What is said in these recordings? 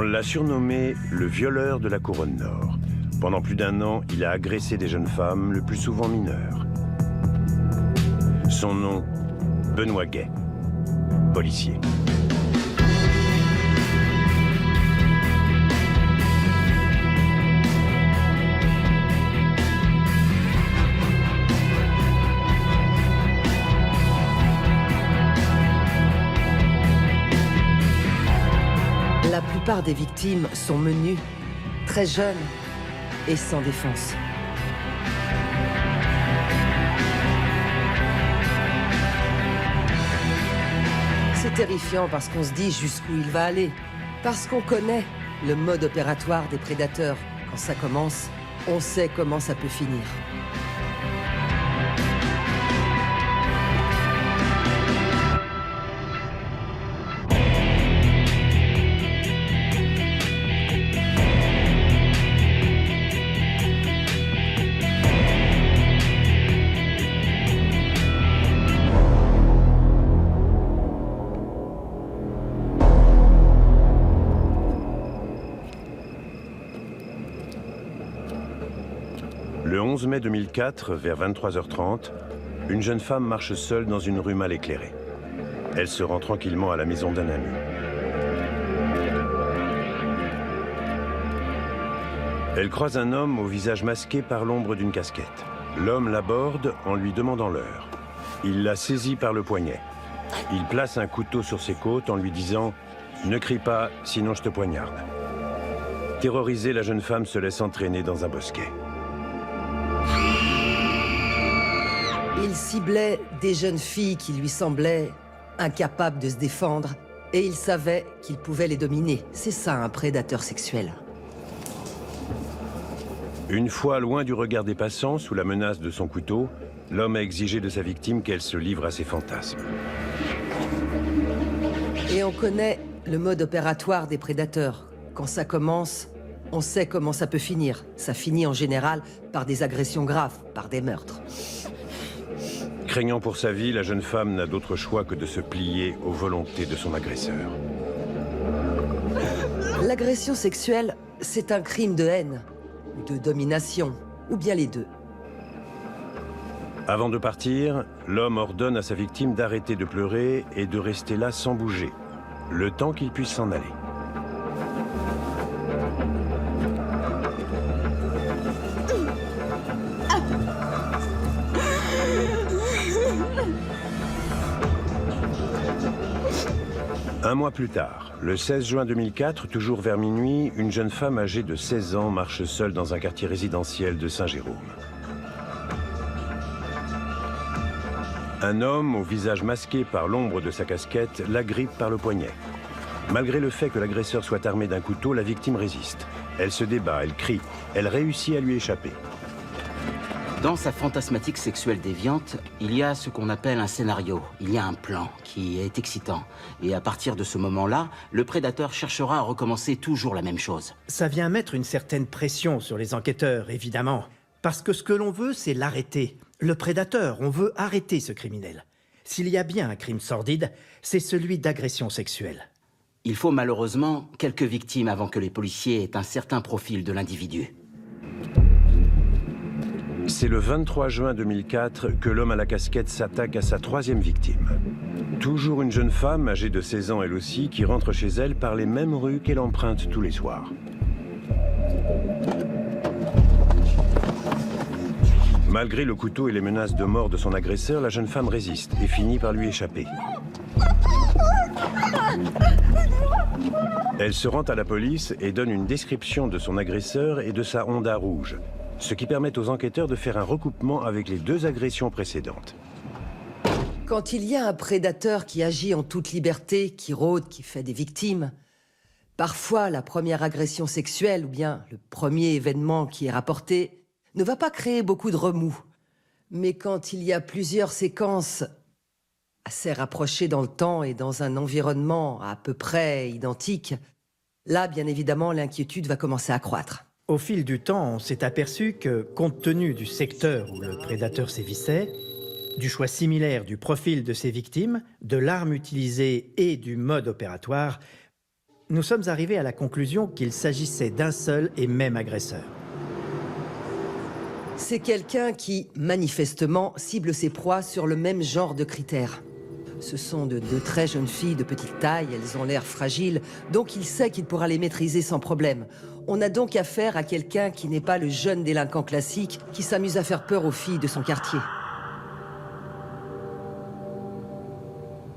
l'a surnommé le violeur de la Couronne Nord. Pendant plus d'1 an, il a agressé des jeunes femmes, le plus souvent mineures. Son nom, Benoît Gay, policier. La plupart des victimes sont menues, très jeunes et sans défense. C'est terrifiant parce qu'on se dit jusqu'où il va aller. Parce qu'on connaît le mode opératoire des prédateurs. Quand ça commence, on sait comment ça peut finir. Le 11 mai 2004, vers 23h30, une jeune femme marche seule dans une rue mal éclairée. Elle se rend tranquillement à la maison d'un ami. Elle croise un homme au visage masqué par l'ombre d'une casquette. L'homme l'aborde en lui demandant l'heure. Il la saisit par le poignet. Il place un couteau sur ses côtes en lui disant « Ne crie pas, sinon je te poignarde ». Terrorisée, la jeune femme se laisse entraîner dans un bosquet. Il ciblait des jeunes filles qui lui semblaient incapables de se défendre et il savait qu'il pouvait les dominer. C'est ça, un prédateur sexuel. Une fois loin du regard des passants, sous la menace de son couteau, l'homme a exigé de sa victime qu'elle se livre à ses fantasmes. Et on connaît le mode opératoire des prédateurs. Quand ça commence, on sait comment ça peut finir. Ça finit en général par des agressions graves, par des meurtres. Craignant pour sa vie, la jeune femme n'a d'autre choix que de se plier aux volontés de son agresseur. L'agression sexuelle, c'est un crime de haine, ou de domination, ou bien les deux. Avant de partir, l'homme ordonne à sa victime d'arrêter de pleurer et de rester là sans bouger, le temps qu'il puisse s'en aller. Un mois plus tard, le 16 juin 2004, toujours vers minuit, une jeune femme âgée de 16 ans marche seule dans un quartier résidentiel de Saint-Jérôme. Un homme, au visage masqué par l'ombre de sa casquette, l'agrippe par le poignet. Malgré le fait que l'agresseur soit armé d'un couteau, la victime résiste. Elle se débat, elle crie, elle réussit à lui échapper. Dans sa fantasmatique sexuelle déviante, il y a ce qu'on appelle un scénario. Il y a un plan qui est excitant. Et à partir de ce moment-là, le prédateur cherchera à recommencer toujours la même chose. Ça vient mettre une certaine pression sur les enquêteurs, évidemment. Parce que ce que l'on veut, c'est l'arrêter. Le prédateur, on veut arrêter ce criminel. S'il y a bien un crime sordide, c'est celui d'agression sexuelle. Il faut malheureusement quelques victimes avant que les policiers aient un certain profil de l'individu. C'est le 23 juin 2004 que l'homme à la casquette s'attaque à sa 3e victime. Toujours une jeune femme, âgée de 16 ans elle aussi, qui rentre chez elle par les mêmes rues qu'elle emprunte tous les soirs. Malgré le couteau et les menaces de mort de son agresseur, la jeune femme résiste et finit par lui échapper. Elle se rend à la police et donne une description de son agresseur et de sa Honda rouge, ce qui permet aux enquêteurs de faire un recoupement avec les 2 agressions précédentes. Quand il y a un prédateur qui agit en toute liberté, qui rôde, qui fait des victimes, parfois la première agression sexuelle ou bien le premier événement qui est rapporté ne va pas créer beaucoup de remous. Mais quand il y a plusieurs séquences assez rapprochées dans le temps et dans un environnement à peu près identique, là, bien évidemment, l'inquiétude va commencer à croître. Au fil du temps, on s'est aperçu que, compte tenu du secteur où le prédateur sévissait, du choix similaire du profil de ses victimes, de l'arme utilisée et du mode opératoire, nous sommes arrivés à la conclusion qu'il s'agissait d'un seul et même agresseur. C'est quelqu'un qui, manifestement, cible ses proies sur le même genre de critères. Ce sont de très jeunes filles de petite taille, elles ont l'air fragiles, donc il sait qu'il pourra les maîtriser sans problème. On a donc affaire à quelqu'un qui n'est pas le jeune délinquant classique qui s'amuse à faire peur aux filles de son quartier.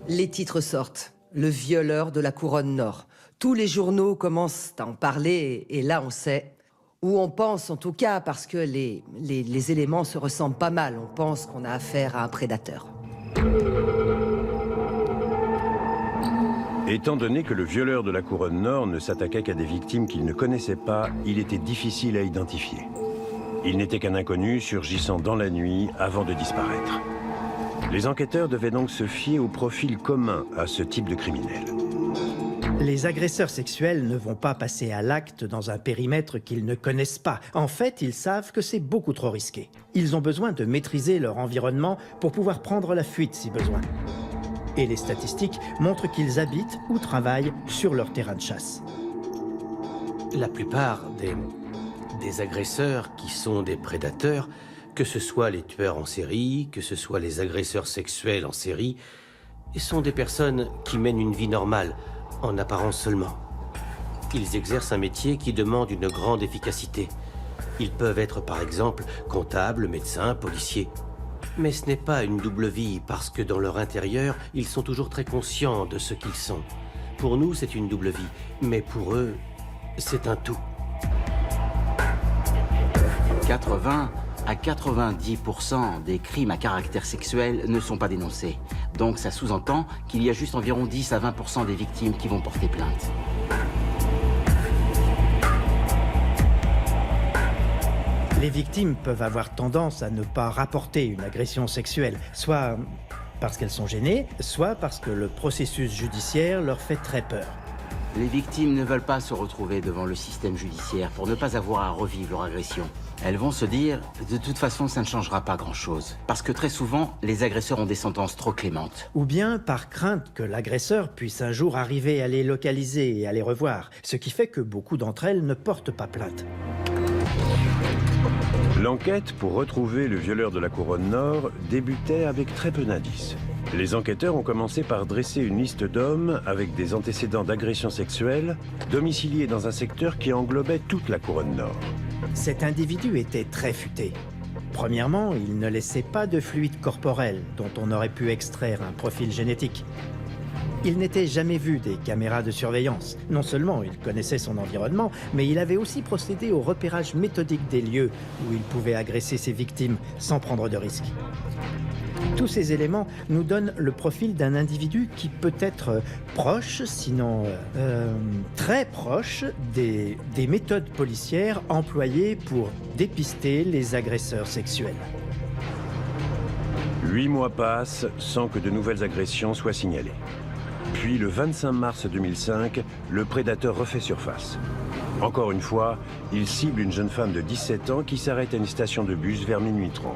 Les titres sortent. Le violeur de la couronne nord. Tous les journaux commencent à en parler et là on sait, ou on pense en tout cas parce que les éléments se ressemblent pas mal, on pense qu'on a affaire à un prédateur. Étant donné que le violeur de la couronne nord ne s'attaquait qu'à des victimes qu'il ne connaissait pas, il était difficile à identifier. Il n'était qu'un inconnu surgissant dans la nuit avant de disparaître. Les enquêteurs devaient donc se fier au profil commun à ce type de criminel. Les agresseurs sexuels ne vont pas passer à l'acte dans un périmètre qu'ils ne connaissent pas. En fait, ils savent que c'est beaucoup trop risqué. Ils ont besoin de maîtriser leur environnement pour pouvoir prendre la fuite si besoin. Et les statistiques montrent qu'ils habitent ou travaillent sur leur terrain de chasse. La plupart des agresseurs qui sont des prédateurs, que ce soit les tueurs en série, que ce soit les agresseurs sexuels en série, sont des personnes qui mènent une vie normale, en apparence seulement. Ils exercent un métier qui demande une grande efficacité. Ils peuvent être par exemple comptables, médecins, policiers. Mais ce n'est pas une double vie parce que dans leur intérieur, ils sont toujours très conscients de ce qu'ils sont. Pour nous, c'est une double vie, mais pour eux, c'est un tout. 80 à 90% des crimes à caractère sexuel ne sont pas dénoncés. Donc ça sous-entend qu'il y a juste environ 10 à 20% des victimes qui vont porter plainte. Les victimes peuvent avoir tendance à ne pas rapporter une agression sexuelle, soit parce qu'elles sont gênées, soit parce que le processus judiciaire leur fait très peur. Les victimes ne veulent pas se retrouver devant le système judiciaire pour ne pas avoir à revivre leur agression. Elles vont se dire, de toute façon, ça ne changera pas grand-chose. Parce que très souvent, les agresseurs ont des sentences trop clémentes. Ou bien par crainte que l'agresseur puisse un jour arriver à les localiser et à les revoir, ce qui fait que beaucoup d'entre elles ne portent pas plainte. L'enquête pour retrouver le violeur de la couronne nord débutait avec très peu d'indices. Les enquêteurs ont commencé par dresser une liste d'hommes avec des antécédents d'agression sexuelle, domiciliés dans un secteur qui englobait toute la couronne nord. Cet individu était très futé. Premièrement, il ne laissait pas de fluide corporel dont on aurait pu extraire un profil génétique. Il n'était jamais vu des caméras de surveillance. Non seulement il connaissait son environnement, mais il avait aussi procédé au repérage méthodique des lieux où il pouvait agresser ses victimes sans prendre de risques. Tous ces éléments nous donnent le profil d'un individu qui peut être proche, sinon très proche, des méthodes policières employées pour dépister les agresseurs sexuels. 8 mois passent sans que de nouvelles agressions soient signalées. Puis, le 25 mars 2005, le prédateur refait surface. Encore une fois, il cible une jeune femme de 17 ans qui s'arrête à une station de bus vers minuit 30.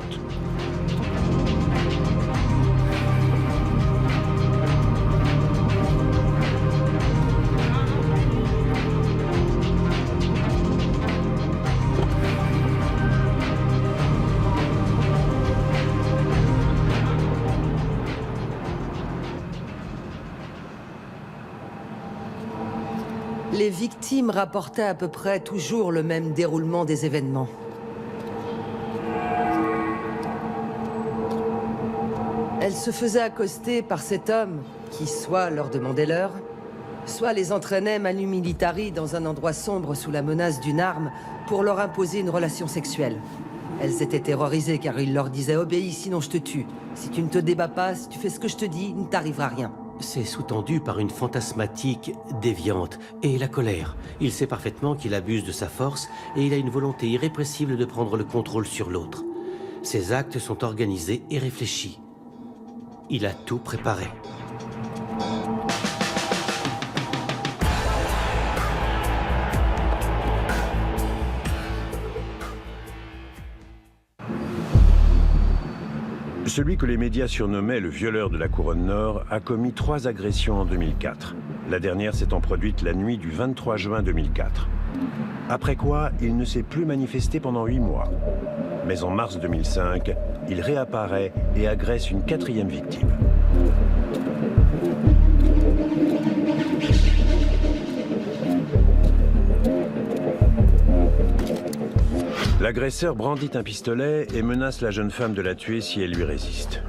Les victimes rapportaient à peu près toujours le même déroulement des événements. Elles se faisaient accoster par cet homme qui soit leur demandait l'heure, soit les entraînait manu militari dans un endroit sombre sous la menace d'une arme pour leur imposer une relation sexuelle. Elles étaient terrorisées car il leur disait « Obéis, sinon je te tue. Si tu ne te débats pas, si tu fais ce que je te dis, il ne t'arrivera rien. » C'est sous-tendu par une fantasmatique déviante et la colère. Il sait parfaitement qu'il abuse de sa force et il a une volonté irrépressible de prendre le contrôle sur l'autre. Ses actes sont organisés et réfléchis. Il a tout préparé. Celui que les médias surnommaient le violeur de la couronne nord a commis 3 agressions en 2004. La dernière s'étant produite la nuit du 23 juin 2004. Après quoi, il ne s'est plus manifesté pendant 8 mois. Mais en mars 2005, il réapparaît et agresse une 4e victime. L'agresseur brandit un pistolet et menace la jeune femme de la tuer si elle lui résiste.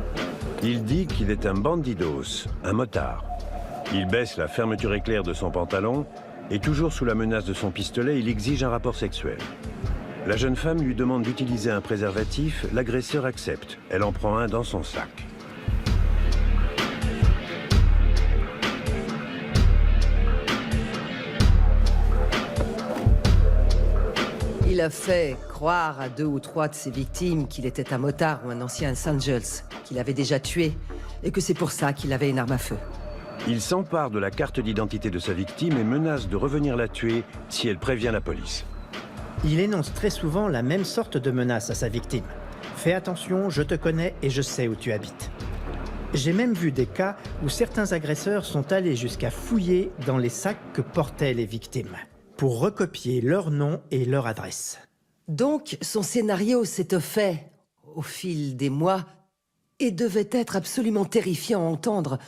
Il dit qu'il est un bandidos, un motard. Il baisse la fermeture éclair de son pantalon et toujours sous la menace de son pistolet, il exige un rapport sexuel. La jeune femme lui demande d'utiliser un préservatif, l'agresseur accepte. Elle en prend un dans son sac. Il a fait croire à 2 ou 3 de ses victimes qu'il était un motard ou un ancien Hells Angels, qu'il avait déjà tué, et que c'est pour ça qu'il avait une arme à feu. Il s'empare de la carte d'identité de sa victime et menace de revenir la tuer si elle prévient la police. Il énonce très souvent la même sorte de menace à sa victime. Fais attention, je te connais et je sais où tu habites. J'ai même vu des cas où certains agresseurs sont allés jusqu'à fouiller dans les sacs que portaient les victimes, pour recopier leur nom et leur adresse. Donc, son scénario s'étoffait au fil des mois et devait être absolument terrifiant à entendre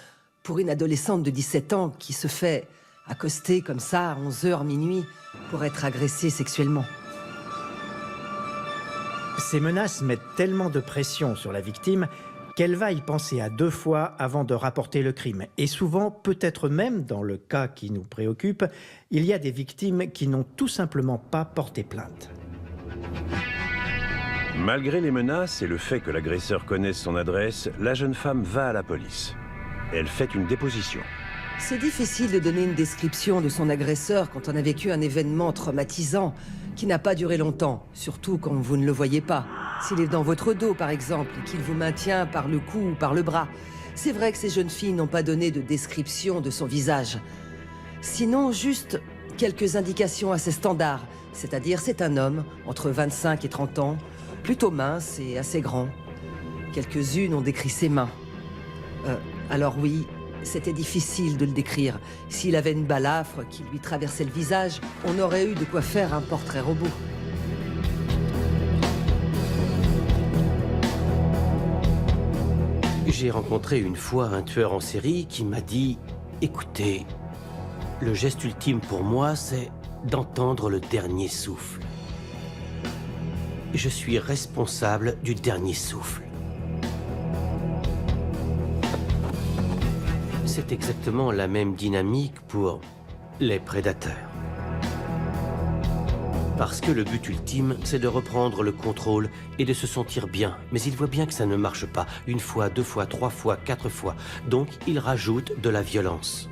pour une adolescente de 17 ans qui se fait accoster comme ça à 11h minuit pour être agressée sexuellement. Ces menaces mettent tellement de pression sur la victime qu'elle va y penser à 2 fois avant de rapporter le crime. Et souvent, peut-être même dans le cas qui nous préoccupe, il y a des victimes qui n'ont tout simplement pas porté plainte. Malgré les menaces et le fait que l'agresseur connaisse son adresse, la jeune femme va à la police. Elle fait une déposition. C'est difficile de donner une description de son agresseur quand on a vécu un événement traumatisant qui n'a pas duré longtemps, surtout quand vous ne le voyez pas. S'il est dans votre dos, par exemple, et qu'il vous maintient par le cou ou par le bras. C'est vrai que ces jeunes filles n'ont pas donné de description de son visage. Sinon, juste quelques indications assez standards. C'est-à-dire, c'est un homme, entre 25 et 30 ans, plutôt mince et assez grand. Quelques-unes ont décrit ses mains. Alors oui, c'était difficile de le décrire. S'il avait une balafre qui lui traversait le visage, on aurait eu de quoi faire un portrait robot. J'ai rencontré une fois un tueur en série qui m'a dit « Écoutez, le geste ultime pour moi, c'est d'entendre le dernier souffle. Je suis responsable du dernier souffle. » C'est exactement la même dynamique pour les prédateurs. Parce que le but ultime, c'est de reprendre le contrôle et de se sentir bien. Mais il voit bien que ça ne marche pas. 1 fois, 2 fois, 3 fois, 4 fois. Donc, il rajoute de la violence.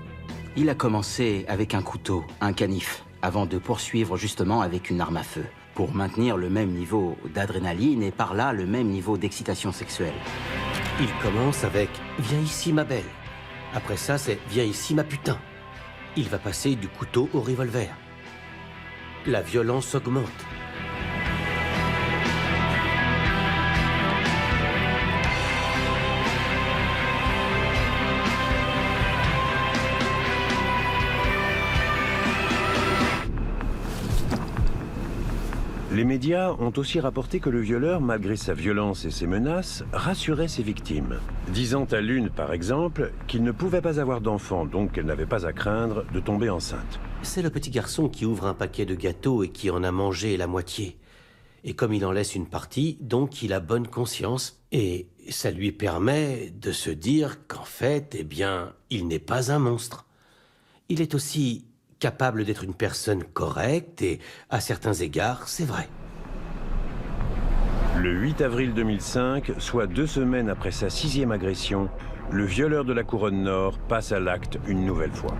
Il a commencé avec un couteau, un canif, avant de poursuivre justement avec une arme à feu, pour maintenir le même niveau d'adrénaline et par là le même niveau d'excitation sexuelle. Il commence avec « Viens ici, ma belle ». Après ça, c'est « Viens ici, ma putain ». Il va passer du couteau au revolver. La violence augmente. Les médias ont aussi rapporté que le violeur, malgré sa violence et ses menaces, rassurait ses victimes. Disant à l'une, par exemple, qu'il ne pouvait pas avoir d'enfant, donc qu'elle n'avait pas à craindre de tomber enceinte. C'est le petit garçon qui ouvre un paquet de gâteaux et qui en a mangé la moitié. Et comme il en laisse une partie, donc il a bonne conscience. Et ça lui permet de se dire qu'en fait, eh bien, il n'est pas un monstre. Il est aussi capable d'être une personne correcte et, à certains égards, c'est vrai. Le 8 avril 2005, soit 2 semaines après sa 6e agression, le violeur de la Couronne Nord passe à l'acte une nouvelle fois.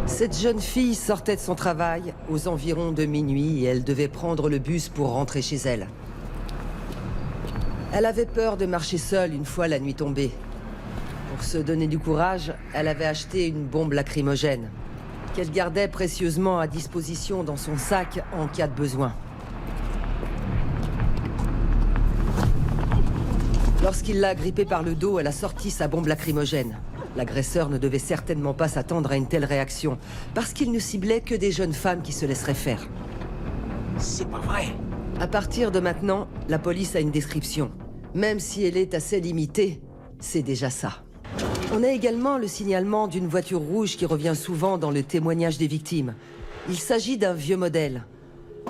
Cette jeune fille sortait de son travail aux environs de minuit et elle devait prendre le bus pour rentrer chez elle. Elle avait peur de marcher seule une fois la nuit tombée. Pour se donner du courage, elle avait acheté une bombe lacrymogène qu'elle gardait précieusement à disposition dans son sac en cas de besoin. Lorsqu'il l'a agrippée par le dos, elle a sorti sa bombe lacrymogène. L'agresseur ne devait certainement pas s'attendre à une telle réaction, parce qu'il ne ciblait que des jeunes femmes qui se laisseraient faire. C'est pas vrai. À partir de maintenant, la police a une description. Même si elle est assez limitée, c'est déjà ça. On a également le signalement d'une voiture rouge qui revient souvent dans le témoignage des victimes. Il s'agit d'un vieux modèle.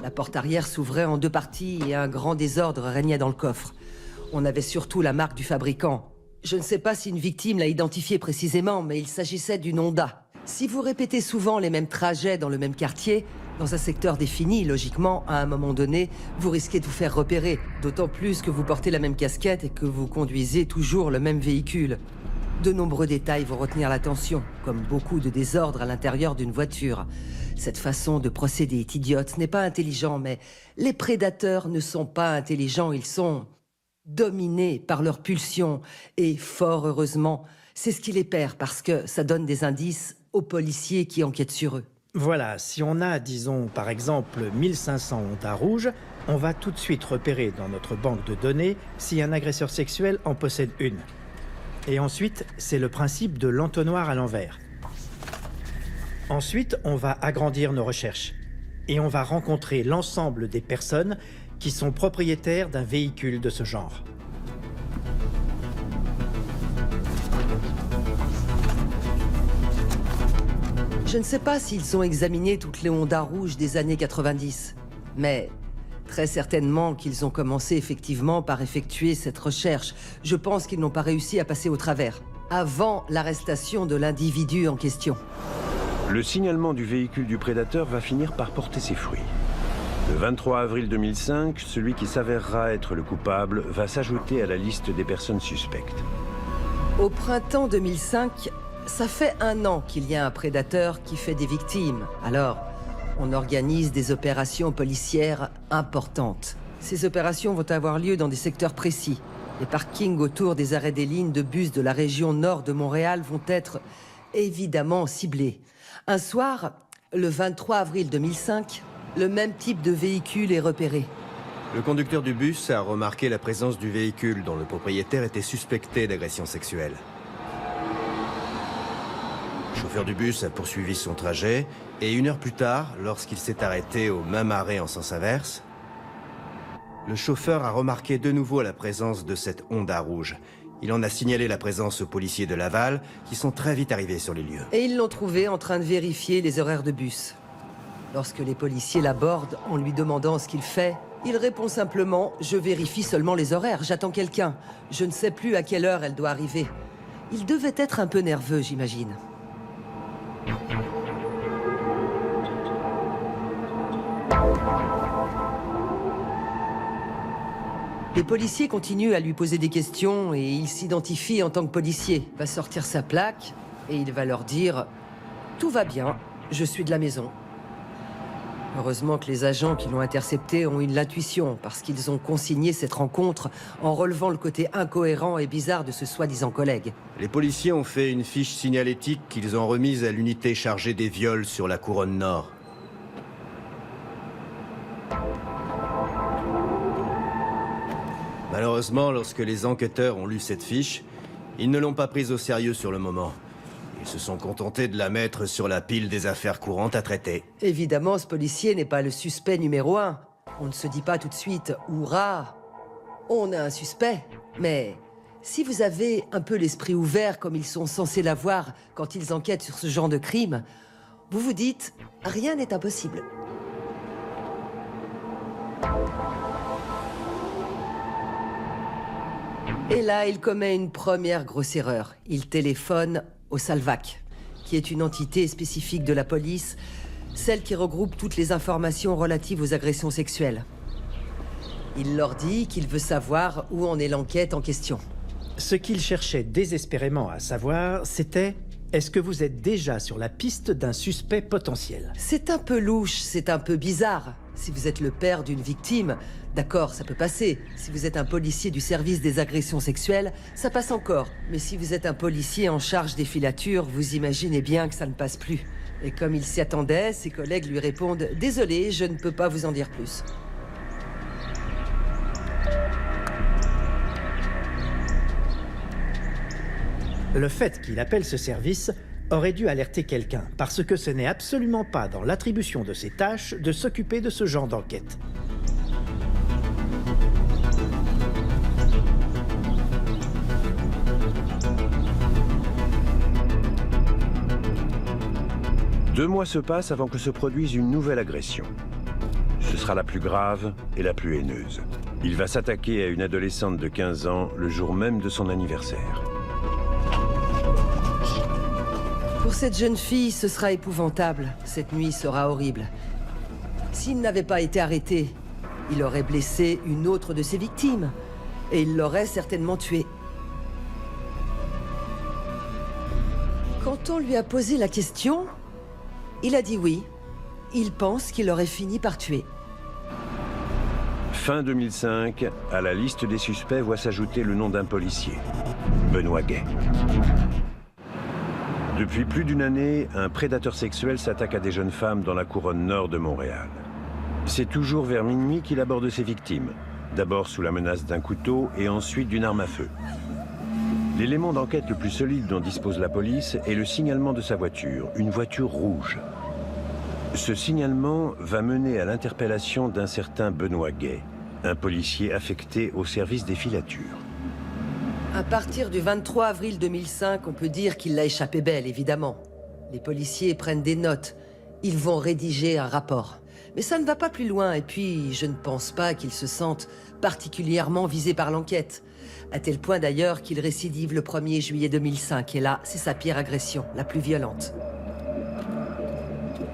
La porte arrière s'ouvrait en 2 parties et un grand désordre régnait dans le coffre. On avait surtout la marque du fabricant. Je ne sais pas si une victime l'a identifié précisément, mais il s'agissait d'une Honda. Si vous répétez souvent les mêmes trajets dans le même quartier, dans un secteur défini, logiquement, à un moment donné, vous risquez de vous faire repérer. D'autant plus que vous portez la même casquette et que vous conduisez toujours le même véhicule. De nombreux détails vont retenir l'attention, comme beaucoup de désordre à l'intérieur d'une voiture. Cette façon de procéder est idiote, ce n'est pas intelligent, mais les prédateurs ne sont pas intelligents, ils sont dominés par leurs pulsions. Et fort heureusement, c'est ce qui les perd, parce que ça donne des indices aux policiers qui enquêtent sur eux. Voilà, si on a, disons, par exemple, 1500 Honda rouges, on va tout de suite repérer dans notre banque de données si un agresseur sexuel en possède une. Et ensuite, c'est le principe de l'entonnoir à l'envers. Ensuite, on va agrandir nos recherches. Et on va rencontrer l'ensemble des personnes qui sont propriétaires d'un véhicule de ce genre. Je ne sais pas s'ils ont examiné toutes les Honda rouges des années 90, mais très certainement qu'ils ont commencé effectivement par effectuer cette recherche. Je pense qu'ils n'ont pas réussi à passer au travers, avant l'arrestation de l'individu en question. Le signalement du véhicule du prédateur va finir par porter ses fruits. Le 23 avril 2005, celui qui s'avérera être le coupable va s'ajouter à la liste des personnes suspectes. Au printemps 2005, ça fait 1 an qu'il y a un prédateur qui fait des victimes. Alors, on organise des opérations policières importantes. Ces opérations vont avoir lieu dans des secteurs précis. Les parkings autour des arrêts des lignes de bus de la région nord de Montréal vont être évidemment ciblés. Un soir, le 23 avril 2005, le même type de véhicule est repéré. Le conducteur du bus a remarqué la présence du véhicule dont le propriétaire était suspecté d'agression sexuelle. Le chauffeur du bus a poursuivi son trajet et 1 heure plus tard, lorsqu'il s'est arrêté au même arrêt en sens inverse, le chauffeur a remarqué de nouveau la présence de cette Honda rouge. Il en a signalé la présence aux policiers de Laval qui sont très vite arrivés sur les lieux. Et ils l'ont trouvé en train de vérifier les horaires de bus. Lorsque les policiers l'abordent en lui demandant ce qu'il fait, il répond simplement « Je vérifie seulement les horaires, j'attends quelqu'un. Je ne sais plus à quelle heure elle doit arriver. » Il devait être un peu nerveux, j'imagine. Les policiers continuent à lui poser des questions et il s'identifie en tant que policier. Il va sortir sa plaque et il va leur dire « Tout va bien, je suis de la maison ». Heureusement que les agents qui l'ont intercepté ont eu l'intuition, parce qu'ils ont consigné cette rencontre en relevant le côté incohérent et bizarre de ce soi-disant collègue. Les policiers ont fait une fiche signalétique qu'ils ont remise à l'unité chargée des viols sur la couronne nord. Malheureusement, lorsque les enquêteurs ont lu cette fiche, ils ne l'ont pas prise au sérieux sur le moment. Ils se sont contentés de la mettre sur la pile des affaires courantes à traiter. Évidemment, ce policier n'est pas le suspect numéro 1. On ne se dit pas tout de suite « Hurrah !» On a un suspect. Mais si vous avez un peu l'esprit ouvert comme ils sont censés l'avoir quand ils enquêtent sur ce genre de crime, vous vous dites « Rien n'est impossible ». Et là, il commet une première grosse erreur. Il téléphone au Salvac, qui est une entité spécifique de la police, celle qui regroupe toutes les informations relatives aux agressions sexuelles. Il leur dit qu'il veut savoir où en est l'enquête en question. Ce qu'il cherchait désespérément à savoir, c'était « Est-ce que vous êtes déjà sur la piste d'un suspect potentiel ?» C'est un peu louche, c'est un peu bizarre. Si vous êtes le père d'une victime, d'accord, ça peut passer. Si vous êtes un policier du service des agressions sexuelles, ça passe encore. Mais si vous êtes un policier en charge des filatures, vous imaginez bien que ça ne passe plus. Et comme il s'y attendait, ses collègues lui répondent « Désolé, je ne peux pas vous en dire plus ». Le fait qu'il appelle ce service aurait dû alerter quelqu'un, parce que ce n'est absolument pas dans l'attribution de ses tâches de s'occuper de ce genre d'enquête. Deux mois se passent avant que se produise une nouvelle agression. Ce sera la plus grave et la plus haineuse. Il va s'attaquer à une adolescente de 15 ans le jour même de son anniversaire. Pour cette jeune fille, ce sera épouvantable. Cette nuit sera horrible. S'il n'avait pas été arrêté, il aurait blessé une autre de ses victimes. Et il l'aurait certainement tuée. Quand on lui a posé la question, il a dit oui. Il pense qu'il aurait fini par tuer. Fin 2005, à la liste des suspects voit s'ajouter le nom d'un policier, Benoît Gay. Depuis plus d'une année, un prédateur sexuel s'attaque à des jeunes femmes dans la couronne nord de Montréal. C'est toujours vers minuit qu'il aborde ses victimes, d'abord sous la menace d'un couteau et ensuite d'une arme à feu. L'élément d'enquête le plus solide dont dispose la police est le signalement de sa voiture, une voiture rouge. Ce signalement va mener à l'interpellation d'un certain Benoît Gay, un policier affecté au service des filatures. À partir du 23 avril 2005, on peut dire qu'il l'a échappé belle, évidemment. Les policiers prennent des notes. Ils vont rédiger un rapport. Mais ça ne va pas plus loin, et puis je ne pense pas qu'ils se sentent particulièrement visés par l'enquête. À tel point d'ailleurs qu'il récidive le 1er juillet 2005, et là, c'est sa pire agression, la plus violente.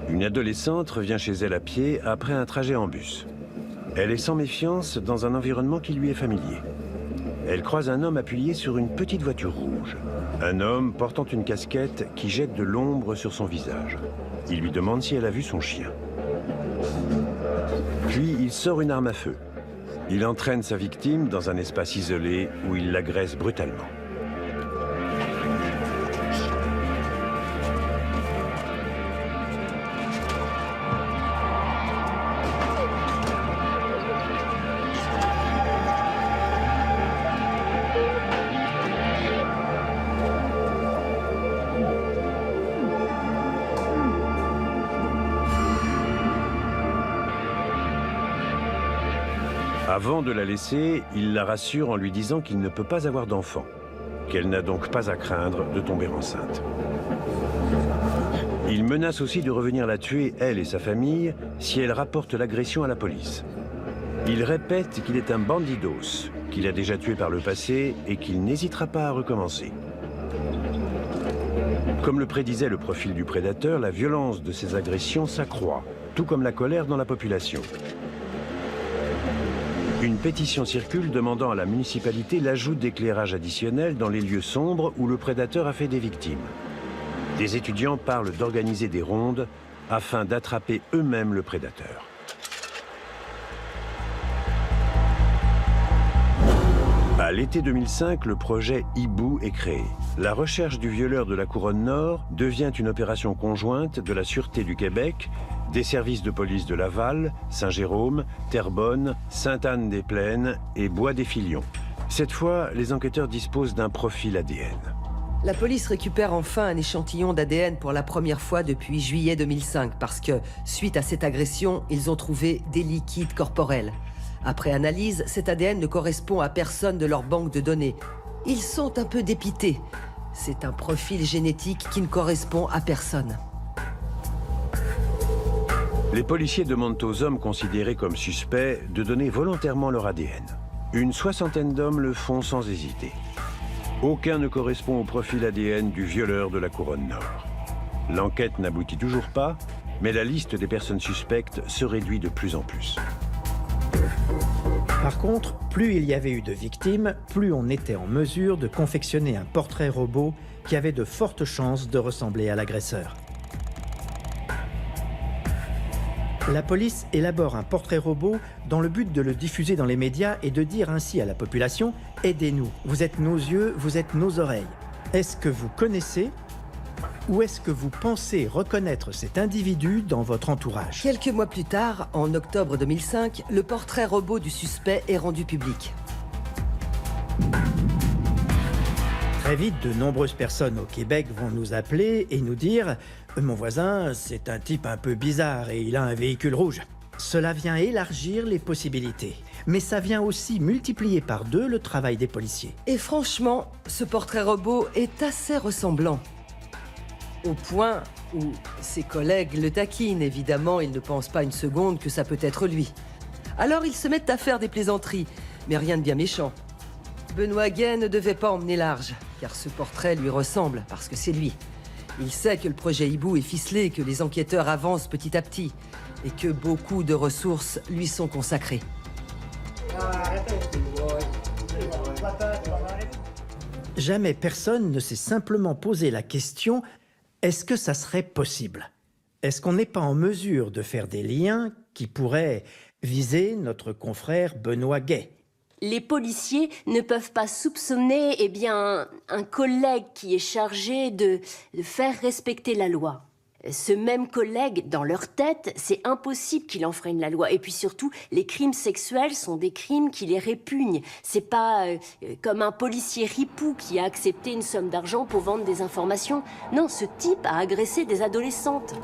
Une adolescente revient chez elle à pied après un trajet en bus. Elle est sans méfiance dans un environnement qui lui est familier. Elle croise un homme appuyé sur une petite voiture rouge. Un homme portant une casquette qui jette de l'ombre sur son visage. Il lui demande si elle a vu son chien. Puis il sort une arme à feu. Il entraîne sa victime dans un espace isolé où il l'agresse brutalement. Avant de la laisser, il la rassure en lui disant qu'il ne peut pas avoir d'enfant, qu'elle n'a donc pas à craindre de tomber enceinte. Il menace aussi de revenir la tuer, elle et sa famille, si elle rapporte l'agression à la police. Il répète qu'il est un bandidos, qu'il a déjà tué par le passé et qu'il n'hésitera pas à recommencer. Comme le prédisait le profil du prédateur, la violence de ses agressions s'accroît, tout comme la colère dans la population. Une pétition circule demandant à la municipalité l'ajout d'éclairage additionnel dans les lieux sombres où le prédateur a fait des victimes. Des étudiants parlent d'organiser des rondes afin d'attraper eux-mêmes le prédateur. À l'été 2005, le projet Hibou est créé. La recherche du violeur de la couronne nord devient une opération conjointe de la Sûreté du Québec, des services de police de Laval, Saint-Jérôme, Terrebonne, Sainte-Anne-des-Plaines et Bois-des-Filions. Cette fois, les enquêteurs disposent d'un profil ADN. La police récupère enfin un échantillon d'ADN pour la première fois depuis juillet 2005 parce que, suite à cette agression, ils ont trouvé des liquides corporels. Après analyse, cet ADN ne correspond à personne de leur banque de données. Ils sont un peu dépités. C'est un profil génétique qui ne correspond à personne. Les policiers demandent aux hommes considérés comme suspects de donner volontairement leur ADN. Une soixantaine d'hommes le font sans hésiter. Aucun ne correspond au profil ADN du violeur de la couronne nord. L'enquête n'aboutit toujours pas, mais la liste des personnes suspectes se réduit de plus en plus. Par contre, plus il y avait eu de victimes, plus on était en mesure de confectionner un portrait robot qui avait de fortes chances de ressembler à l'agresseur. La police élabore un portrait robot dans le but de le diffuser dans les médias et de dire ainsi à la population « Aidez-nous, vous êtes nos yeux, vous êtes nos oreilles. Est-ce que vous connaissez ou est-ce que vous pensez reconnaître cet individu dans votre entourage ?» Quelques mois plus tard, en octobre 2005, le portrait robot du suspect est rendu public. Très Très vite, de nombreuses personnes au Québec vont nous appeler et nous dire « Mon voisin, c'est un type un peu bizarre et il a un véhicule rouge ». Cela vient élargir les possibilités, mais ça vient aussi multiplier par 2 le travail des policiers. Et franchement, ce portrait robot est assez ressemblant. Au point où ses collègues le taquinent, évidemment, ils ne pensent pas une seconde que ça peut être lui. Alors ils se mettent à faire des plaisanteries, mais rien de bien méchant. Benoît Gay ne devait pas emmener large, car ce portrait lui ressemble, parce que c'est lui. Il sait que le projet Hibou est ficelé, que les enquêteurs avancent petit à petit, et que beaucoup de ressources lui sont consacrées. Jamais personne ne s'est simplement posé la question « Est-ce que ça serait possible ? Est-ce qu'on n'est pas en mesure de faire des liens qui pourraient viser notre confrère Benoît Gay ?» Les policiers ne peuvent pas soupçonner un collègue qui est chargé de faire respecter la loi. Ce même collègue, dans leur tête, c'est impossible qu'il enfreigne la loi. Et puis surtout, les crimes sexuels sont des crimes qui les répugnent. C'est pas comme un policier ripou qui a accepté une somme d'argent pour vendre des informations. Non, ce type a agressé des adolescentes.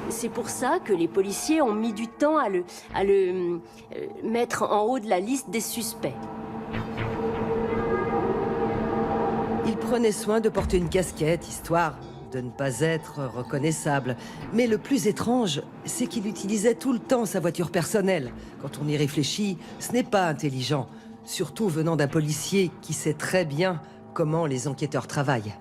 C'est pour ça que les policiers ont mis du temps à le mettre en haut de la liste des suspects. Il prenait soin de porter une casquette, histoire de ne pas être reconnaissable. Mais le plus étrange, c'est qu'il utilisait tout le temps sa voiture personnelle. Quand on y réfléchit, ce n'est pas intelligent, surtout venant d'un policier qui sait très bien comment les enquêteurs travaillent.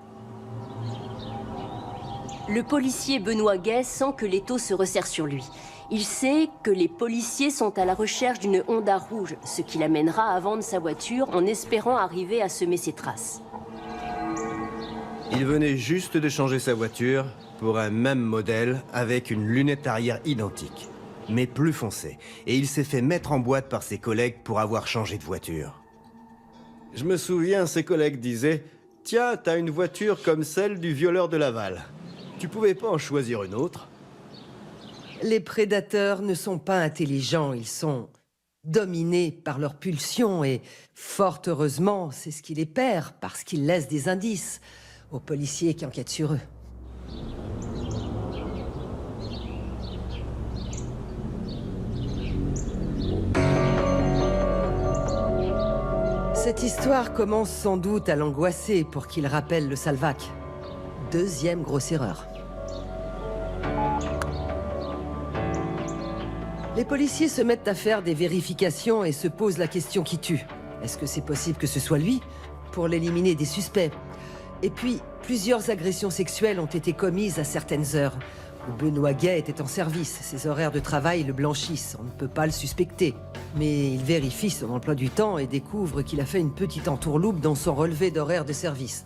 Le policier Benoît Gay sent que l'étau se resserre sur lui. Il sait que les policiers sont à la recherche d'une Honda rouge, ce qui l'amènera à vendre sa voiture en espérant arriver à semer ses traces. Il venait juste de changer sa voiture pour un même modèle avec une lunette arrière identique, mais plus foncée. Et il s'est fait mettre en boîte par ses collègues pour avoir changé de voiture. Je me souviens, ses collègues disaient « Tiens, t'as une voiture comme celle du violeur de Laval. Tu pouvais pas en choisir une autre ?» Les prédateurs ne sont pas intelligents, ils sont dominés par leurs pulsions et, fort heureusement, c'est ce qui les perd parce qu'ils laissent des indices aux policiers qui enquêtent sur eux. Cette histoire commence sans doute à l'angoisser pour qu'il rappelle le Salvac. Deuxième grosse erreur. Les policiers se mettent à faire des vérifications et se posent la question qui tue. Est-ce que c'est possible que ce soit lui? Pour l'éliminer des suspects. Et puis, plusieurs agressions sexuelles ont été commises à certaines heures, où Benoît Gay était en service. Ses horaires de travail le blanchissent, on ne peut pas le suspecter. Mais il vérifie son emploi du temps et découvre qu'il a fait une petite entourloupe dans son relevé d'horaire de service.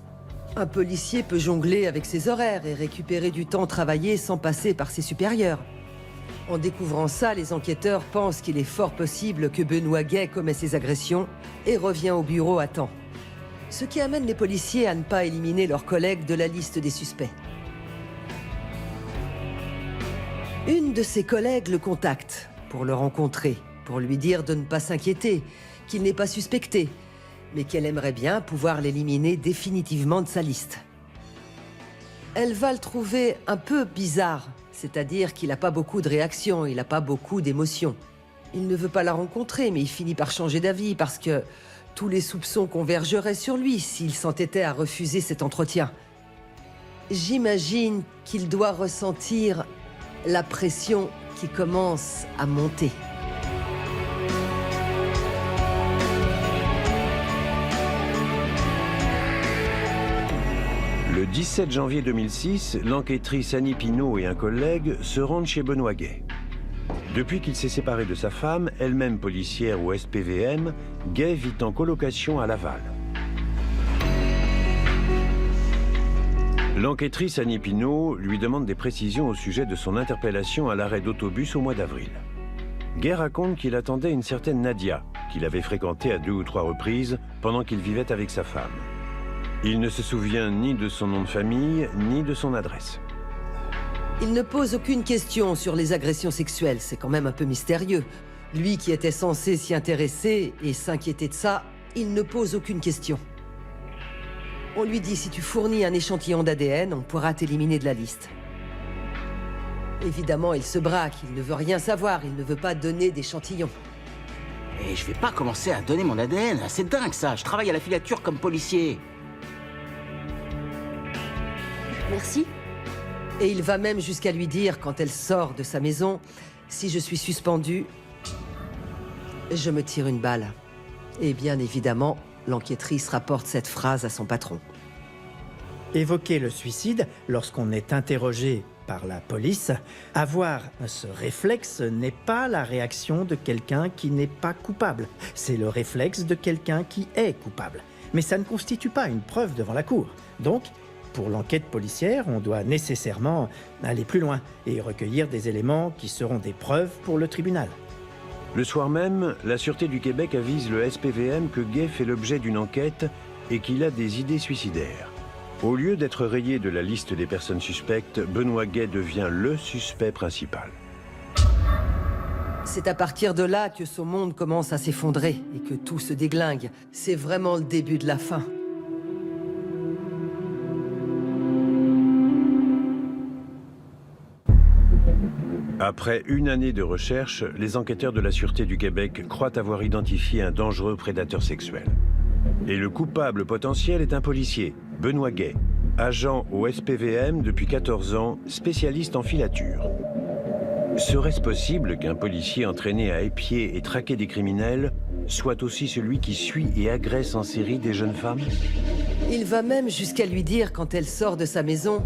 Un policier peut jongler avec ses horaires et récupérer du temps travaillé sans passer par ses supérieurs. En découvrant ça, les enquêteurs pensent qu'il est fort possible que Benoît Gay commet ses agressions et revient au bureau à temps. Ce qui amène les policiers à ne pas éliminer leurs collègues de la liste des suspects. Une de ses collègues le contacte pour le rencontrer, pour lui dire de ne pas s'inquiéter, qu'il n'est pas suspecté, mais qu'elle aimerait bien pouvoir l'éliminer définitivement de sa liste. Elle va le trouver un peu bizarre, c'est-à-dire qu'il n'a pas beaucoup de réactions, il n'a pas beaucoup d'émotions. Il ne veut pas la rencontrer, mais il finit par changer d'avis parce que tous les soupçons convergeraient sur lui s'il s'entêtait à refuser cet entretien. J'imagine qu'il doit ressentir la pression qui commence à monter. Le 17 janvier 2006, l'enquêtrice Annie Pinault et un collègue se rendent chez Benoît Gay. Depuis qu'il s'est séparé de sa femme, elle-même policière au SPVM, Gay vit en colocation à Laval. L'enquêtrice Annie Pinault lui demande des précisions au sujet de son interpellation à l'arrêt d'autobus au mois d'avril. Gay raconte qu'il attendait une certaine Nadia, qu'il avait fréquentée à 2 ou 3 reprises pendant qu'il vivait avec sa femme. Il ne se souvient ni de son nom de famille, ni de son adresse. Il ne pose aucune question sur les agressions sexuelles, c'est quand même un peu mystérieux. Lui qui était censé s'y intéresser et s'inquiéter de ça, il ne pose aucune question. On lui dit, si tu fournis un échantillon d'ADN, on pourra t'éliminer de la liste. Évidemment, il se braque, il ne veut rien savoir, il ne veut pas donner d'échantillon. Et je vais pas commencer à donner mon ADN, c'est dingue ça, je travaille à la filature comme policier. Merci. Et il va même jusqu'à lui dire, quand elle sort de sa maison, si je suis suspendu, je me tire une balle. Et bien évidemment, l'enquêtrice rapporte cette phrase à son patron. Évoquer le suicide lorsqu'on est interrogé par la police, avoir ce réflexe n'est pas la réaction de quelqu'un qui n'est pas coupable. C'est le réflexe de quelqu'un qui est coupable. Mais ça ne constitue pas une preuve devant la cour. Donc, pour l'enquête policière, on doit nécessairement aller plus loin et recueillir des éléments qui seront des preuves pour le tribunal. Le soir même, la Sûreté du Québec avise le SPVM que Gay fait l'objet d'une enquête et qu'il a des idées suicidaires. Au lieu d'être rayé de la liste des personnes suspectes, Benoît Gay devient le suspect principal. C'est à partir de là que son monde commence à s'effondrer et que tout se déglingue. C'est vraiment le début de la fin. Après une année de recherche, les enquêteurs de la Sûreté du Québec croient avoir identifié un dangereux prédateur sexuel. Et le coupable potentiel est un policier, Benoît Gay, agent au SPVM depuis 14 ans, spécialiste en filature. Serait-ce possible qu'un policier entraîné à épier et traquer des criminels soit aussi celui qui suit et agresse en série des jeunes femmes? Il va même jusqu'à lui dire, quand elle sort de sa maison,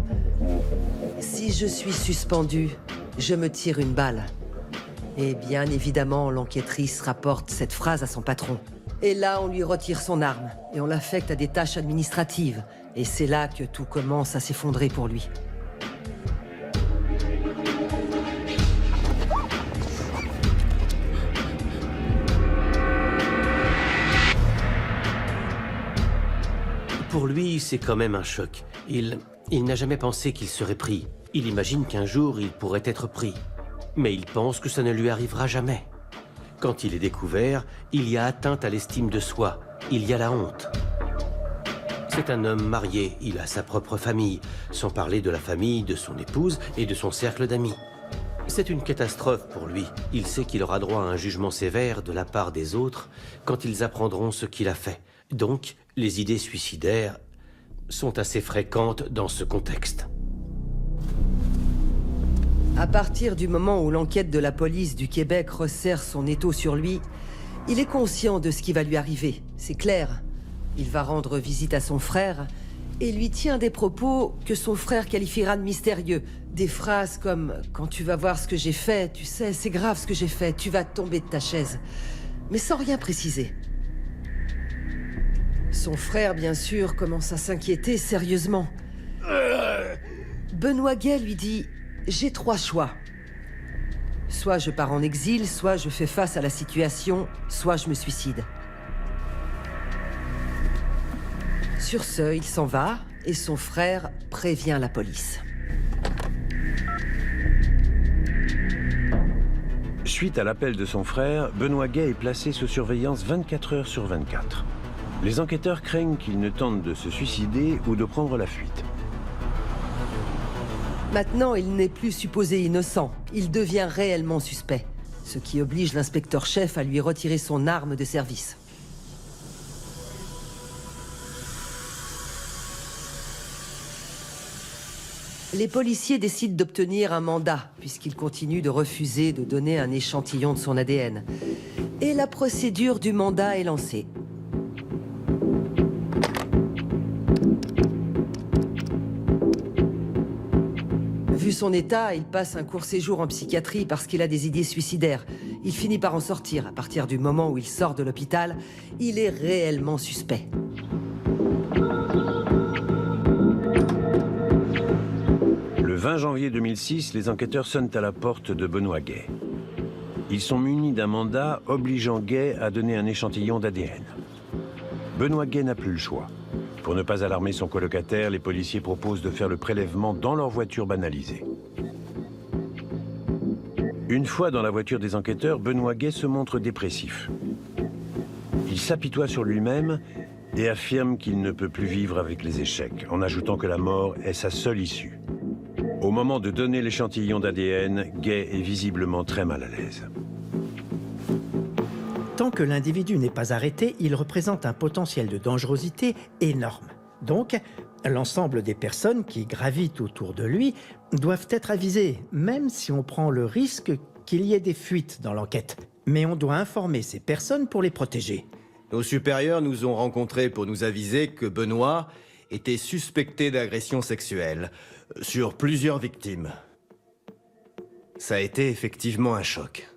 « Si je suis suspendu, je me tire une balle. » Et bien évidemment, l'enquêtrice rapporte cette phrase à son patron. Et là, on lui retire son arme et on l'affecte à des tâches administratives. Et c'est là que tout commence à s'effondrer pour lui. Pour lui, c'est quand même un choc. Il n'a jamais pensé qu'il serait pris. Il imagine qu'un jour, il pourrait être pris. Mais il pense que ça ne lui arrivera jamais. Quand il est découvert, il y a atteinte à l'estime de soi. Il y a la honte. C'est un homme marié, il a sa propre famille, sans parler de la famille de son épouse et de son cercle d'amis. C'est une catastrophe pour lui. Il sait qu'il aura droit à un jugement sévère de la part des autres quand ils apprendront ce qu'il a fait. Donc, les idées suicidaires sont assez fréquentes dans ce contexte. À partir du moment où l'enquête de la police du Québec resserre son étau sur lui, il est conscient de ce qui va lui arriver, c'est clair. Il va rendre visite à son frère et lui tient des propos que son frère qualifiera de mystérieux. Des phrases comme « Quand tu vas voir ce que j'ai fait, tu sais, c'est grave ce que j'ai fait, tu vas tomber de ta chaise », mais sans rien préciser. Son frère, bien sûr, commence à s'inquiéter sérieusement. Benoît Gay lui dit « J'ai 3 choix. Soit je pars en exil, soit je fais face à la situation, soit je me suicide. » Sur ce, il s'en va et son frère prévient la police. Suite à l'appel de son frère, Benoît Gay est placé sous surveillance 24 heures sur 24. Les enquêteurs craignent qu'il ne tente de se suicider ou de prendre la fuite. Maintenant, il n'est plus supposé innocent. Il devient réellement suspect. Ce qui oblige l'inspecteur-chef à lui retirer son arme de service. Les policiers décident d'obtenir un mandat, puisqu'il continue de refuser de donner un échantillon de son ADN. Et la procédure du mandat est lancée. Vu son état, il passe un court séjour en psychiatrie parce qu'il a des idées suicidaires. Il finit par en sortir. À partir du moment où il sort de l'hôpital, il est réellement suspect. Le 20 janvier 2006, les enquêteurs sonnent à la porte de Benoît Gay. Ils sont munis d'un mandat obligeant Gay à donner un échantillon d'ADN. Benoît Gay n'a plus le choix. Pour ne pas alarmer son colocataire, les policiers proposent de faire le prélèvement dans leur voiture banalisée. Une fois dans la voiture des enquêteurs, Benoît Gay se montre dépressif. Il s'apitoie sur lui-même et affirme qu'il ne peut plus vivre avec les échecs, en ajoutant que la mort est sa seule issue. Au moment de donner l'échantillon d'ADN, Gay est visiblement très mal à l'aise. Tant que l'individu n'est pas arrêté, il représente un potentiel de dangerosité énorme. Donc, l'ensemble des personnes qui gravitent autour de lui doivent être avisées, même si on prend le risque qu'il y ait des fuites dans l'enquête. Mais on doit informer ces personnes pour les protéger. Nos supérieurs nous ont rencontrés pour nous aviser que Benoît était suspecté d'agression sexuelle sur plusieurs victimes. Ça a été effectivement un choc.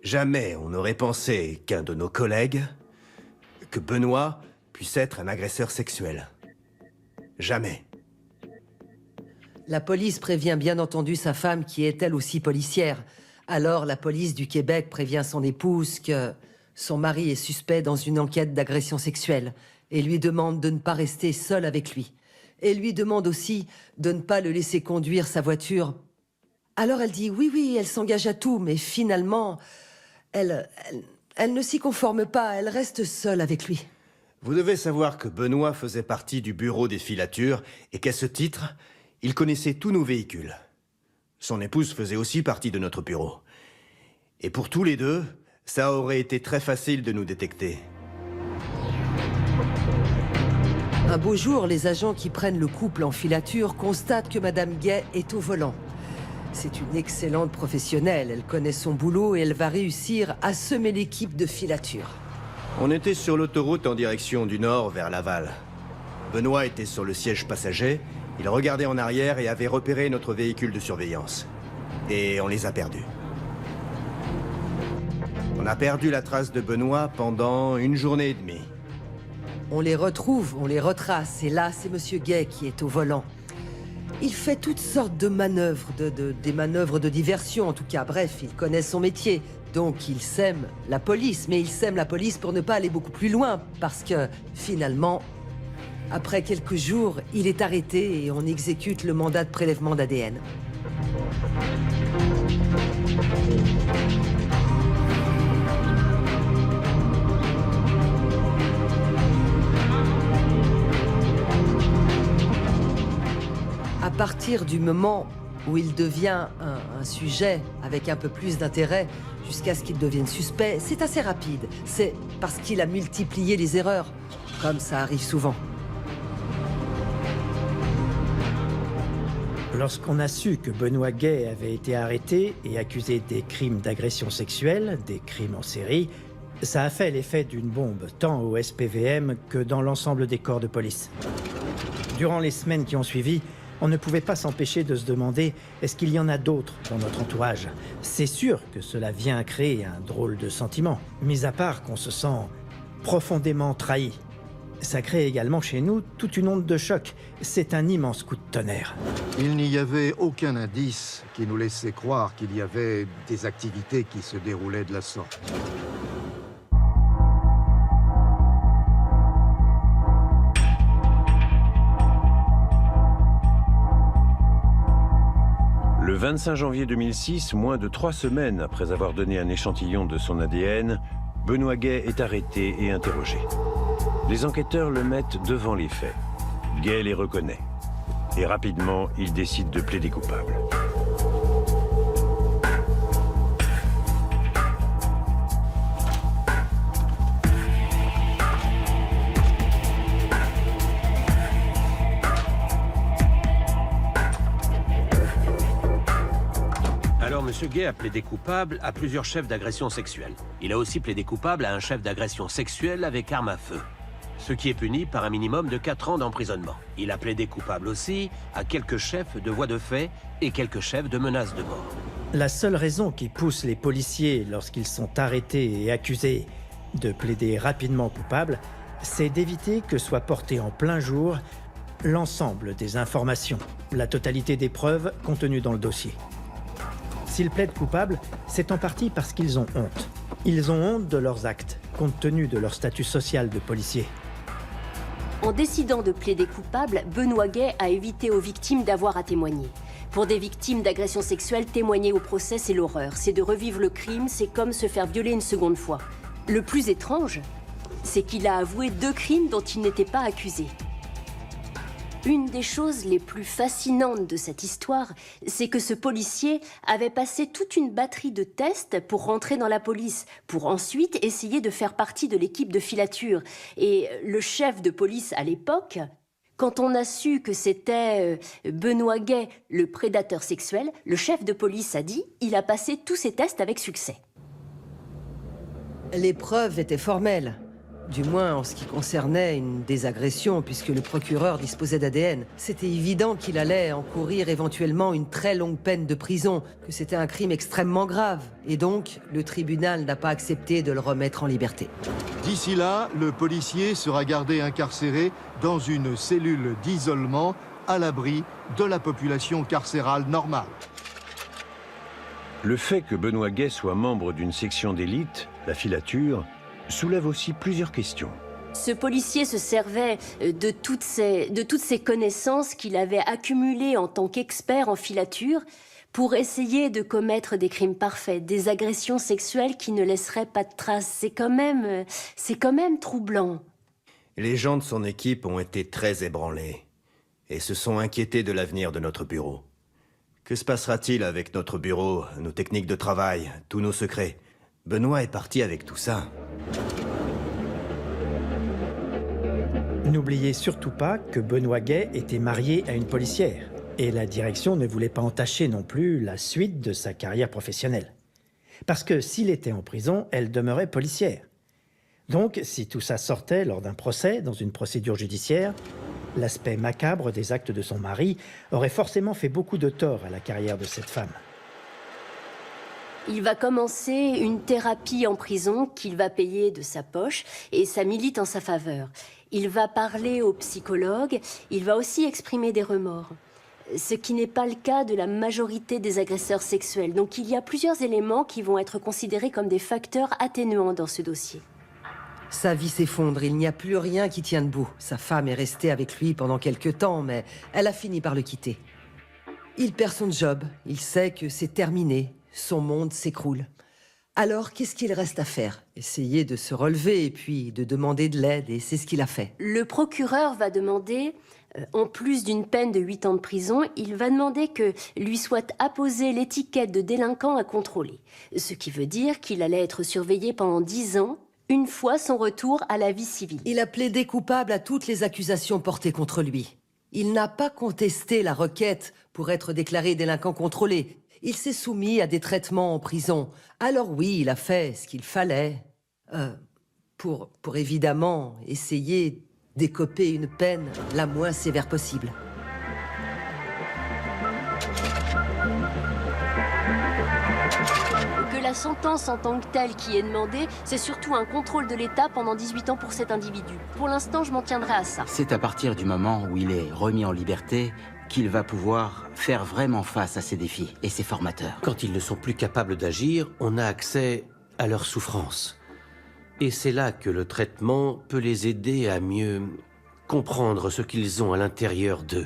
Jamais on n'aurait pensé qu'un de nos collègues, que Benoît puisse être un agresseur sexuel. Jamais. La police prévient bien entendu sa femme qui est elle aussi policière. Alors la police du Québec prévient son épouse que son mari est suspect dans une enquête d'agression sexuelle et lui demande de ne pas rester seule avec lui. Et lui demande aussi de ne pas le laisser conduire sa voiture. Alors elle dit oui, elle s'engage à tout, mais finalement, elle ne s'y conforme pas, elle reste seule avec lui. Vous devez savoir que Benoît faisait partie du bureau des filatures et qu'à ce titre, il connaissait tous nos véhicules. Son épouse faisait aussi partie de notre bureau. Et pour tous les deux, ça aurait été très facile de nous détecter. Un beau jour, les agents qui prennent le couple en filature constatent que Madame Gay est au volant. C'est une excellente professionnelle, elle connaît son boulot et elle va réussir à semer l'équipe de filature. On était sur l'autoroute en direction du nord vers Laval. Benoît était sur le siège passager, il regardait en arrière et avait repéré notre véhicule de surveillance. Et on les a perdus. On a perdu la trace de Benoît pendant une journée et demie. On les retrouve, on les retrace, et là, c'est Monsieur Gay qui est au volant. Il fait toutes sortes de manœuvres, des manœuvres de diversion en tout cas. Bref, il connaît son métier. Donc il sème la police, mais il sème la police pour ne pas aller beaucoup plus loin, parce que finalement, après quelques jours, il est arrêté et on exécute le mandat de prélèvement d'ADN. À partir du moment où il devient un sujet avec un peu plus d'intérêt, jusqu'à ce qu'il devienne suspect, c'est assez rapide. C'est parce qu'il a multiplié les erreurs, comme ça arrive souvent. Lorsqu'on a su que Benoît Gay avait été arrêté et accusé des crimes d'agression sexuelle, des crimes en série, ça a fait l'effet d'une bombe, tant au SPVM que dans l'ensemble des corps de police. Durant les semaines qui ont suivi, on ne pouvait pas s'empêcher de se demander est-ce qu'il y en a d'autres dans notre entourage. C'est sûr que cela vient créer un drôle de sentiment, mis à part qu'on se sent profondément trahi. Ça crée également chez nous toute une onde de choc. C'est un immense coup de tonnerre. Il n'y avait aucun indice qui nous laissait croire qu'il y avait des activités qui se déroulaient de la sorte. Le 25 janvier 2006, moins de 3 semaines après avoir donné un échantillon de son ADN, Benoît Gay est arrêté et interrogé. Les enquêteurs le mettent devant les faits. Gay les reconnaît. Et rapidement, il décide de plaider coupable. Alors, M. Gay a plaidé coupable à plusieurs chefs d'agression sexuelle. Il a aussi plaidé coupable à un chef d'agression sexuelle avec arme à feu, ce qui est puni par un minimum de 4 ans d'emprisonnement. Il a plaidé coupable aussi à quelques chefs de voies de fait et quelques chefs de menaces de mort. La seule raison qui pousse les policiers, lorsqu'ils sont arrêtés et accusés, de plaider rapidement coupable, c'est d'éviter que soit porté en plein jour l'ensemble des informations, la totalité des preuves contenues dans le dossier. S'ils plaident coupables, c'est en partie parce qu'ils ont honte. Ils ont honte de leurs actes, compte tenu de leur statut social de policier. En décidant de plaider coupable, Benoît Gay a évité aux victimes d'avoir à témoigner. Pour des victimes d'agression sexuelle, témoigner au procès, c'est l'horreur. C'est de revivre le crime, c'est comme se faire violer une seconde fois. Le plus étrange, c'est qu'il a avoué 2 crimes dont il n'était pas accusé. Une des choses les plus fascinantes de cette histoire, c'est que ce policier avait passé toute une batterie de tests pour rentrer dans la police, pour ensuite essayer de faire partie de l'équipe de filature. Et le chef de police à l'époque, quand on a su que c'était Benoît Gay, le prédateur sexuel, le chef de police a dit « il a passé tous ses tests avec succès ». Les preuves étaient formelles. Du moins en ce qui concernait une des agressions, puisque le procureur disposait d'ADN. C'était évident qu'il allait encourir éventuellement une très longue peine de prison, que c'était un crime extrêmement grave. Et donc, le tribunal n'a pas accepté de le remettre en liberté. D'ici là, le policier sera gardé incarcéré dans une cellule d'isolement à l'abri de la population carcérale normale. Le fait que Benoît Gay soit membre d'une section d'élite, la filature, soulève aussi plusieurs questions. Ce policier se servait de toutes ces connaissances qu'il avait accumulées en tant qu'expert en filature pour essayer de commettre des crimes parfaits, des agressions sexuelles qui ne laisseraient pas de traces. C'est quand même troublant. Les gens de son équipe ont été très ébranlés et se sont inquiétés de l'avenir de notre bureau. Que se passera-t-il avec notre bureau, nos techniques de travail, tous nos secrets? Benoît est parti avec tout ça. N'oubliez surtout pas que Benoît Gay était marié à une policière. Et la direction ne voulait pas entacher non plus la suite de sa carrière professionnelle. Parce que s'il était en prison, elle demeurait policière. Donc, si tout ça sortait lors d'un procès, dans une procédure judiciaire, l'aspect macabre des actes de son mari aurait forcément fait beaucoup de tort à la carrière de cette femme. Il va commencer une thérapie en prison qu'il va payer de sa poche et ça milite en sa faveur. Il va parler au psychologue, il va aussi exprimer des remords. Ce qui n'est pas le cas de la majorité des agresseurs sexuels. Donc il y a plusieurs éléments qui vont être considérés comme des facteurs atténuants dans ce dossier. Sa vie s'effondre, il n'y a plus rien qui tient debout. Sa femme est restée avec lui pendant quelques temps, mais elle a fini par le quitter. Il perd son job, il sait que c'est terminé, son monde s'écroule. Alors, qu'est-ce qu'il reste à faire? Essayer de se relever et puis de demander de l'aide, et c'est ce qu'il a fait. Le procureur va demander, en plus d'une peine de 8 ans de prison, il va demander que lui soit apposée l'étiquette de délinquant à contrôler. Ce qui veut dire qu'il allait être surveillé pendant 10 ans, une fois son retour à la vie civile. Il a plaidé coupable à toutes les accusations portées contre lui. Il n'a pas contesté la requête pour être déclaré délinquant contrôlé. Il s'est soumis à des traitements en prison. Alors oui, il a fait ce qu'il fallait. Pour évidemment essayer d'écoper une peine la moins sévère possible. Que la sentence en tant que telle qui est demandée, c'est surtout un contrôle de l'État pendant 18 ans pour cet individu. Pour l'instant, je m'en tiendrai à ça. C'est à partir du moment où il est remis en liberté qu'il va pouvoir faire vraiment face à ces défis et ses formateurs. Quand ils ne sont plus capables d'agir, on a accès à leur souffrance. Et c'est là que le traitement peut les aider à mieux comprendre ce qu'ils ont à l'intérieur d'eux,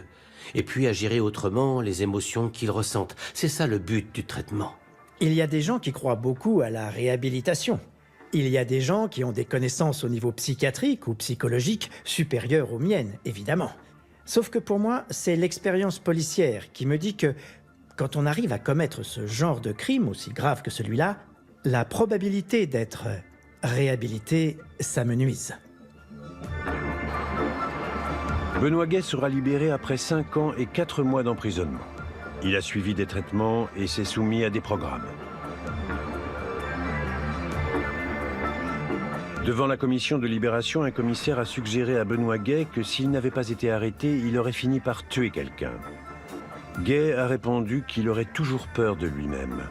et puis à gérer autrement les émotions qu'ils ressentent. C'est ça le but du traitement. Il y a des gens qui croient beaucoup à la réhabilitation. Il y a des gens qui ont des connaissances au niveau psychiatrique ou psychologique supérieures aux miennes, évidemment. Sauf que pour moi, c'est l'expérience policière qui me dit que quand on arrive à commettre ce genre de crime aussi grave que celui-là, la probabilité d'être réhabilité s'amenuise. Benoît Gay sera libéré après 5 ans et 4 mois d'emprisonnement. Il a suivi des traitements et s'est soumis à des programmes. Devant la commission de libération, un commissaire a suggéré à Benoît Gay que s'il n'avait pas été arrêté, il aurait fini par tuer quelqu'un. Gay a répondu qu'il aurait toujours peur de lui-même,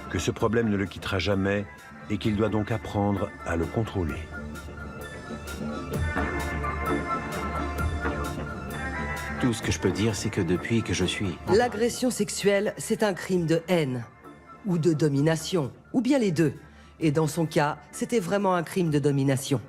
que ce problème ne le quittera jamais et qu'il doit donc apprendre à le contrôler. Tout ce que je peux dire, c'est que depuis que je suis... L'agression sexuelle, c'est un crime de haine, ou de domination, ou bien les deux. Et dans son cas, c'était vraiment un crime de domination.